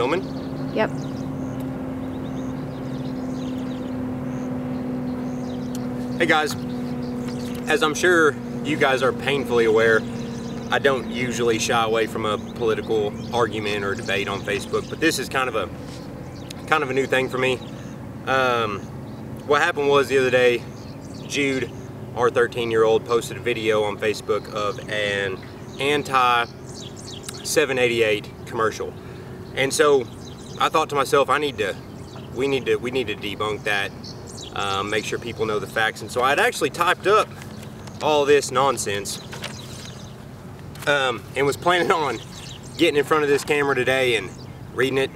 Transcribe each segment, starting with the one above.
Filming? Yep. Hey guys, as I'm sure you guys are painfully aware, I don't usually shy away from a political argument or debate on Facebook, but this is kind of a new thing for me. What happened was the other day, Jude, our 13-year-old, posted a video on Facebook of an anti-788 commercial, and so I thought to myself, we need to debunk that, make sure people know the facts. And so I'd actually typed up all this nonsense, and was planning on getting in front of this camera today and reading it.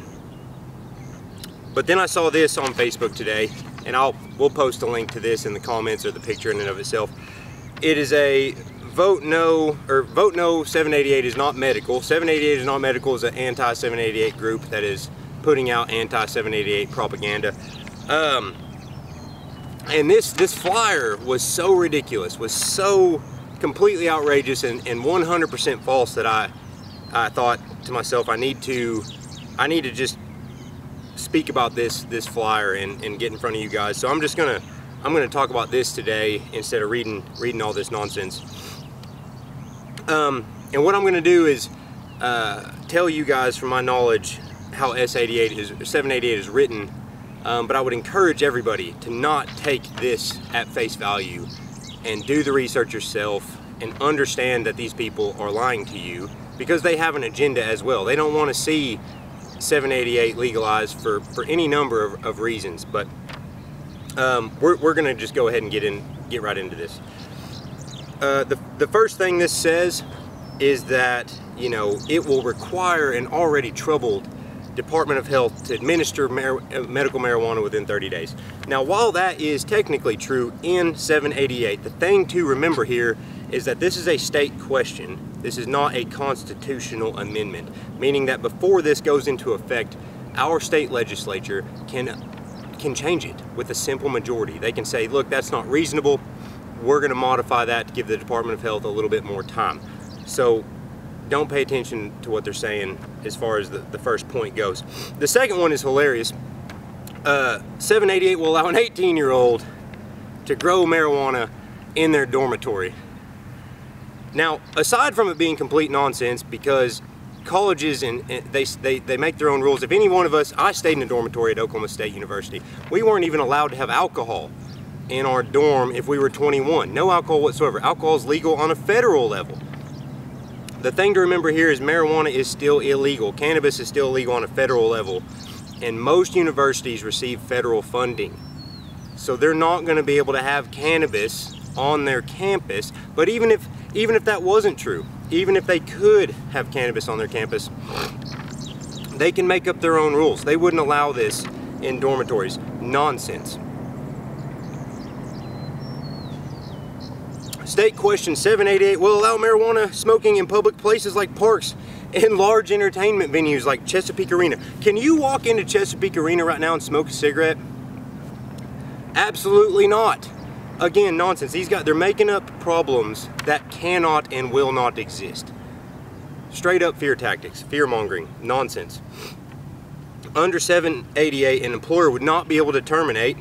But then I saw this on Facebook today, and we'll post a link to this in the comments or the picture in and of itself. It is a vote no 788 is not medical. 788 is not medical is an anti-788 group that is putting out anti-788 propaganda. And this flyer was so ridiculous, was so completely outrageous and 100% false that I thought to myself, I need to just speak about this flyer and get in front of you guys. So I'm gonna talk about this today instead of reading all this nonsense. And what I'm gonna do is tell you guys from my knowledge how 788 is written, but I would encourage everybody to not take this at face value and do the research yourself and understand that these people are lying to you because they have an agenda as well. They don't want to see 788 legalized for any number of reasons, but we're gonna just go ahead and get right into this. The first thing this says is that, you know, it will require an already troubled Department of Health to administer medical marijuana within 30 days. Now, while that is technically true in 788, the thing to remember here is that this is a state question. This is not a constitutional amendment, meaning that before this goes into effect, our state legislature can change it with a simple majority. They can say, look, that's not reasonable. We're going to modify that to give the Department of Health a little bit more time. So don't pay attention to what they're saying as far as the first point goes. The second one is hilarious. 788 will allow an 18-year-old to grow marijuana in their dormitory. Now, aside from it being complete nonsense, because colleges and they make their own rules. If any one of us, I stayed in a dormitory at Oklahoma State University. We weren't even allowed to have alcohol in our dorm if we were 21. No alcohol whatsoever. Alcohol is legal on a federal level. The thing to remember here is marijuana is still illegal. Cannabis is still illegal on a federal level, and most universities receive federal funding. So they're not going to be able to have cannabis on their campus. But even if that wasn't true, even if they could have cannabis on their campus, they can make up their own rules. They wouldn't allow this in dormitories. Nonsense. State question 788 will allow marijuana smoking in public places like parks and large entertainment venues like Chesapeake Arena. Can you walk into Chesapeake Arena right now and smoke a cigarette? Absolutely not. Again, nonsense. They're making up problems that cannot and will not exist. Straight up fear tactics, fear mongering, nonsense. Under 788, an employer would not be able to terminate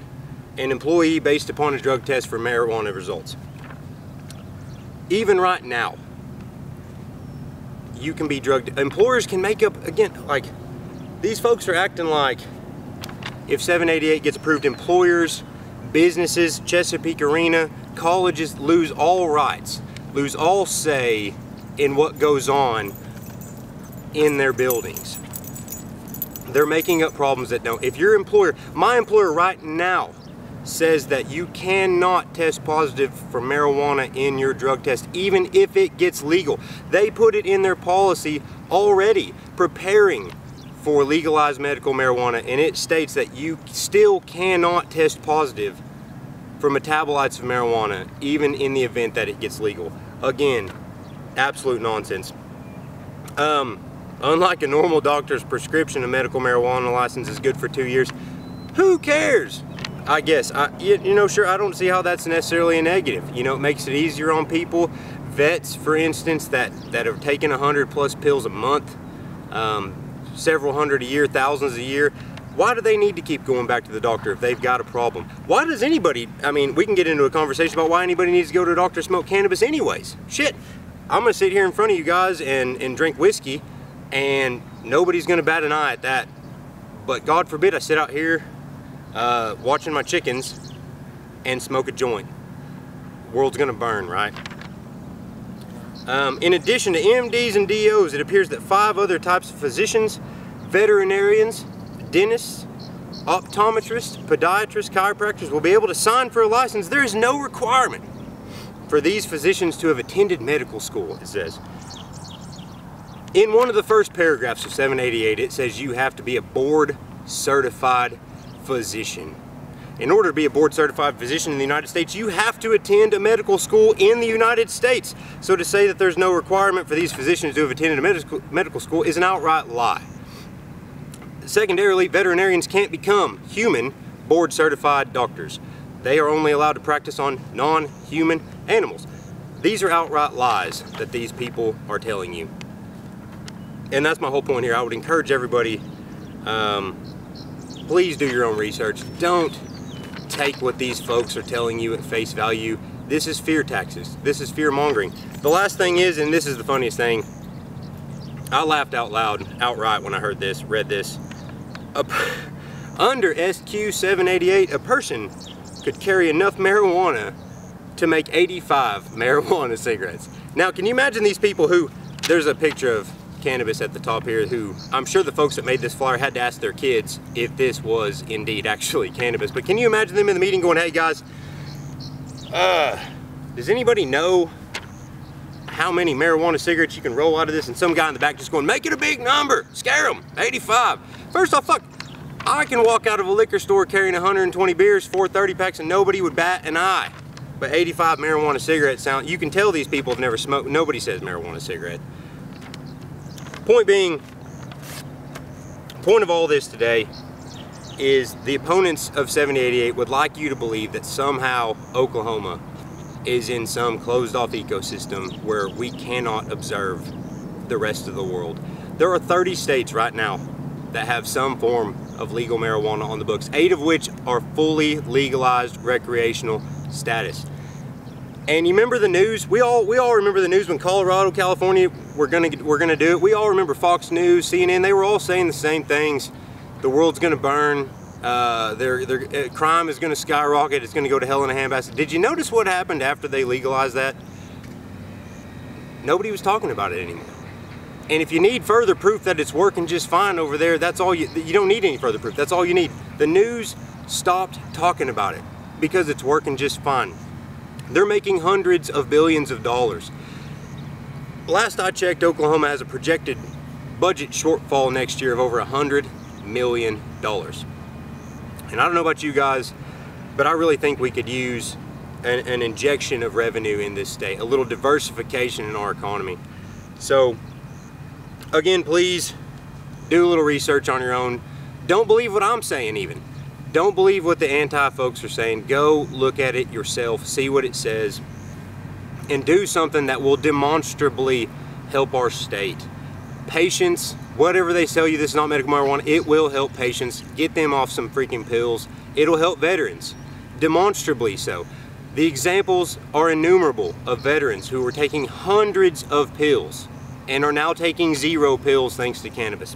an employee based upon a drug test for marijuana results. Even right now, you can be drugged. Employers can make up, again, like, these folks are acting like if 788 gets approved, employers, businesses, Chesapeake Arena, colleges lose all rights, lose all say in what goes on in their buildings. They're making up problems that don't. If your employer, my employer right now, says that you cannot test positive for marijuana in your drug test, even if it gets legal. They put it in their policy already, preparing for legalized medical marijuana, and it states that you still cannot test positive for metabolites of marijuana, even in the event that it gets legal. Again, absolute nonsense. Unlike a normal doctor's prescription, a medical marijuana license is good for 2 years. Who cares? I guess, you know, sure, I don't see how that's necessarily a negative. You know, it makes it easier on people. Vets, for instance, that have taken 100+ pills a month, several hundred a year, thousands a year. Why do they need to keep going back to the doctor if they've got a problem? Why does anybody, I mean, we can get into a conversation about why anybody needs to go to a doctor to smoke cannabis anyways. Shit, I'm gonna sit here in front of you guys and drink whiskey, and nobody's gonna bat an eye at that. But God forbid I sit out here watching my chickens and smoke a joint. World's gonna burn, right? In addition to MDs and DOs, it appears that 5 other types of physicians, veterinarians, dentists, optometrists, podiatrists, chiropractors will be able to sign for a license. There is no requirement for these physicians to have attended medical school, it says. In one of the first paragraphs of 788, it says you have to be a board certified physician. In order to be a board certified physician in the United States, you have to attend a medical school in the United States. So to say that there's no requirement for these physicians to have attended a medical school is an outright lie. Secondarily, veterinarians can't become human board certified doctors. They are only allowed to practice on non-human animals. These are outright lies that these people are telling you. And that's my whole point here. I would encourage everybody, please do your own research. Don't take what these folks are telling you at face value. This is fear taxes. This is fear mongering. The last thing is, and this is the funniest thing, I laughed out loud, outright when I heard this, read this. Under SQ788, a person could carry enough marijuana to make 85 marijuana cigarettes. Now, can you imagine these people who, there's a picture of cannabis at the top here, who I'm sure the folks that made this flyer had to ask their kids if this was indeed actually cannabis. But can you imagine them in the meeting going, hey guys, does anybody know how many marijuana cigarettes you can roll out of this? And some guy in the back just going, make it a big number, scare them, 85. First off, fuck, I can walk out of a liquor store carrying 120 beers, 4 30 packs, and nobody would bat an eye. But 85 marijuana cigarettes sound, you can tell these people have never smoked. Nobody says marijuana cigarette. Point being, point of all this today is the opponents of 788 would like you to believe that somehow Oklahoma is in some closed off ecosystem where we cannot observe the rest of the world. There are 30 states right now that have some form of legal marijuana on the books, 8 of which are fully legalized recreational status. And you remember the news? We all remember the news when Colorado, California were gonna do it. We all remember Fox News, CNN. They were all saying the same things. The world's gonna burn. Crime is gonna skyrocket. It's gonna go to hell in a handbasket. Did you notice what happened after they legalized that? Nobody was talking about it anymore. And if you need further proof that it's working just fine over there, that's all you don't need any further proof. That's all you need. The news stopped talking about it because it's working just fine. They're making hundreds of billions of dollars. Last I checked, Oklahoma has a projected budget shortfall next year of over $100 million. And I don't know about you guys, but I really think we could use an injection of revenue in this state, a little diversification in our economy. So, again, please do a little research on your own. Don't believe what I'm saying even. Don't believe what the anti-folks are saying. Go look at it yourself, see what it says, and do something that will demonstrably help our state. Patients, whatever they sell you, this is not medical marijuana, it will help patients. Get them off some freaking pills. It'll help veterans, demonstrably so. The examples are innumerable of veterans who were taking hundreds of pills and are now taking 0 pills thanks to cannabis.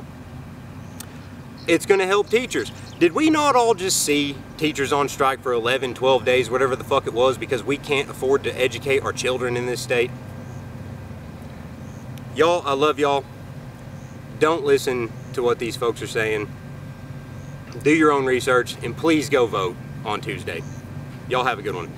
It's going to help teachers. Did we not all just see teachers on strike for 11, 12 days, whatever the fuck it was, because we can't afford to educate our children in this state? Y'all, I love y'all. Don't listen to what these folks are saying. Do your own research, and please go vote on Tuesday. Y'all have a good one.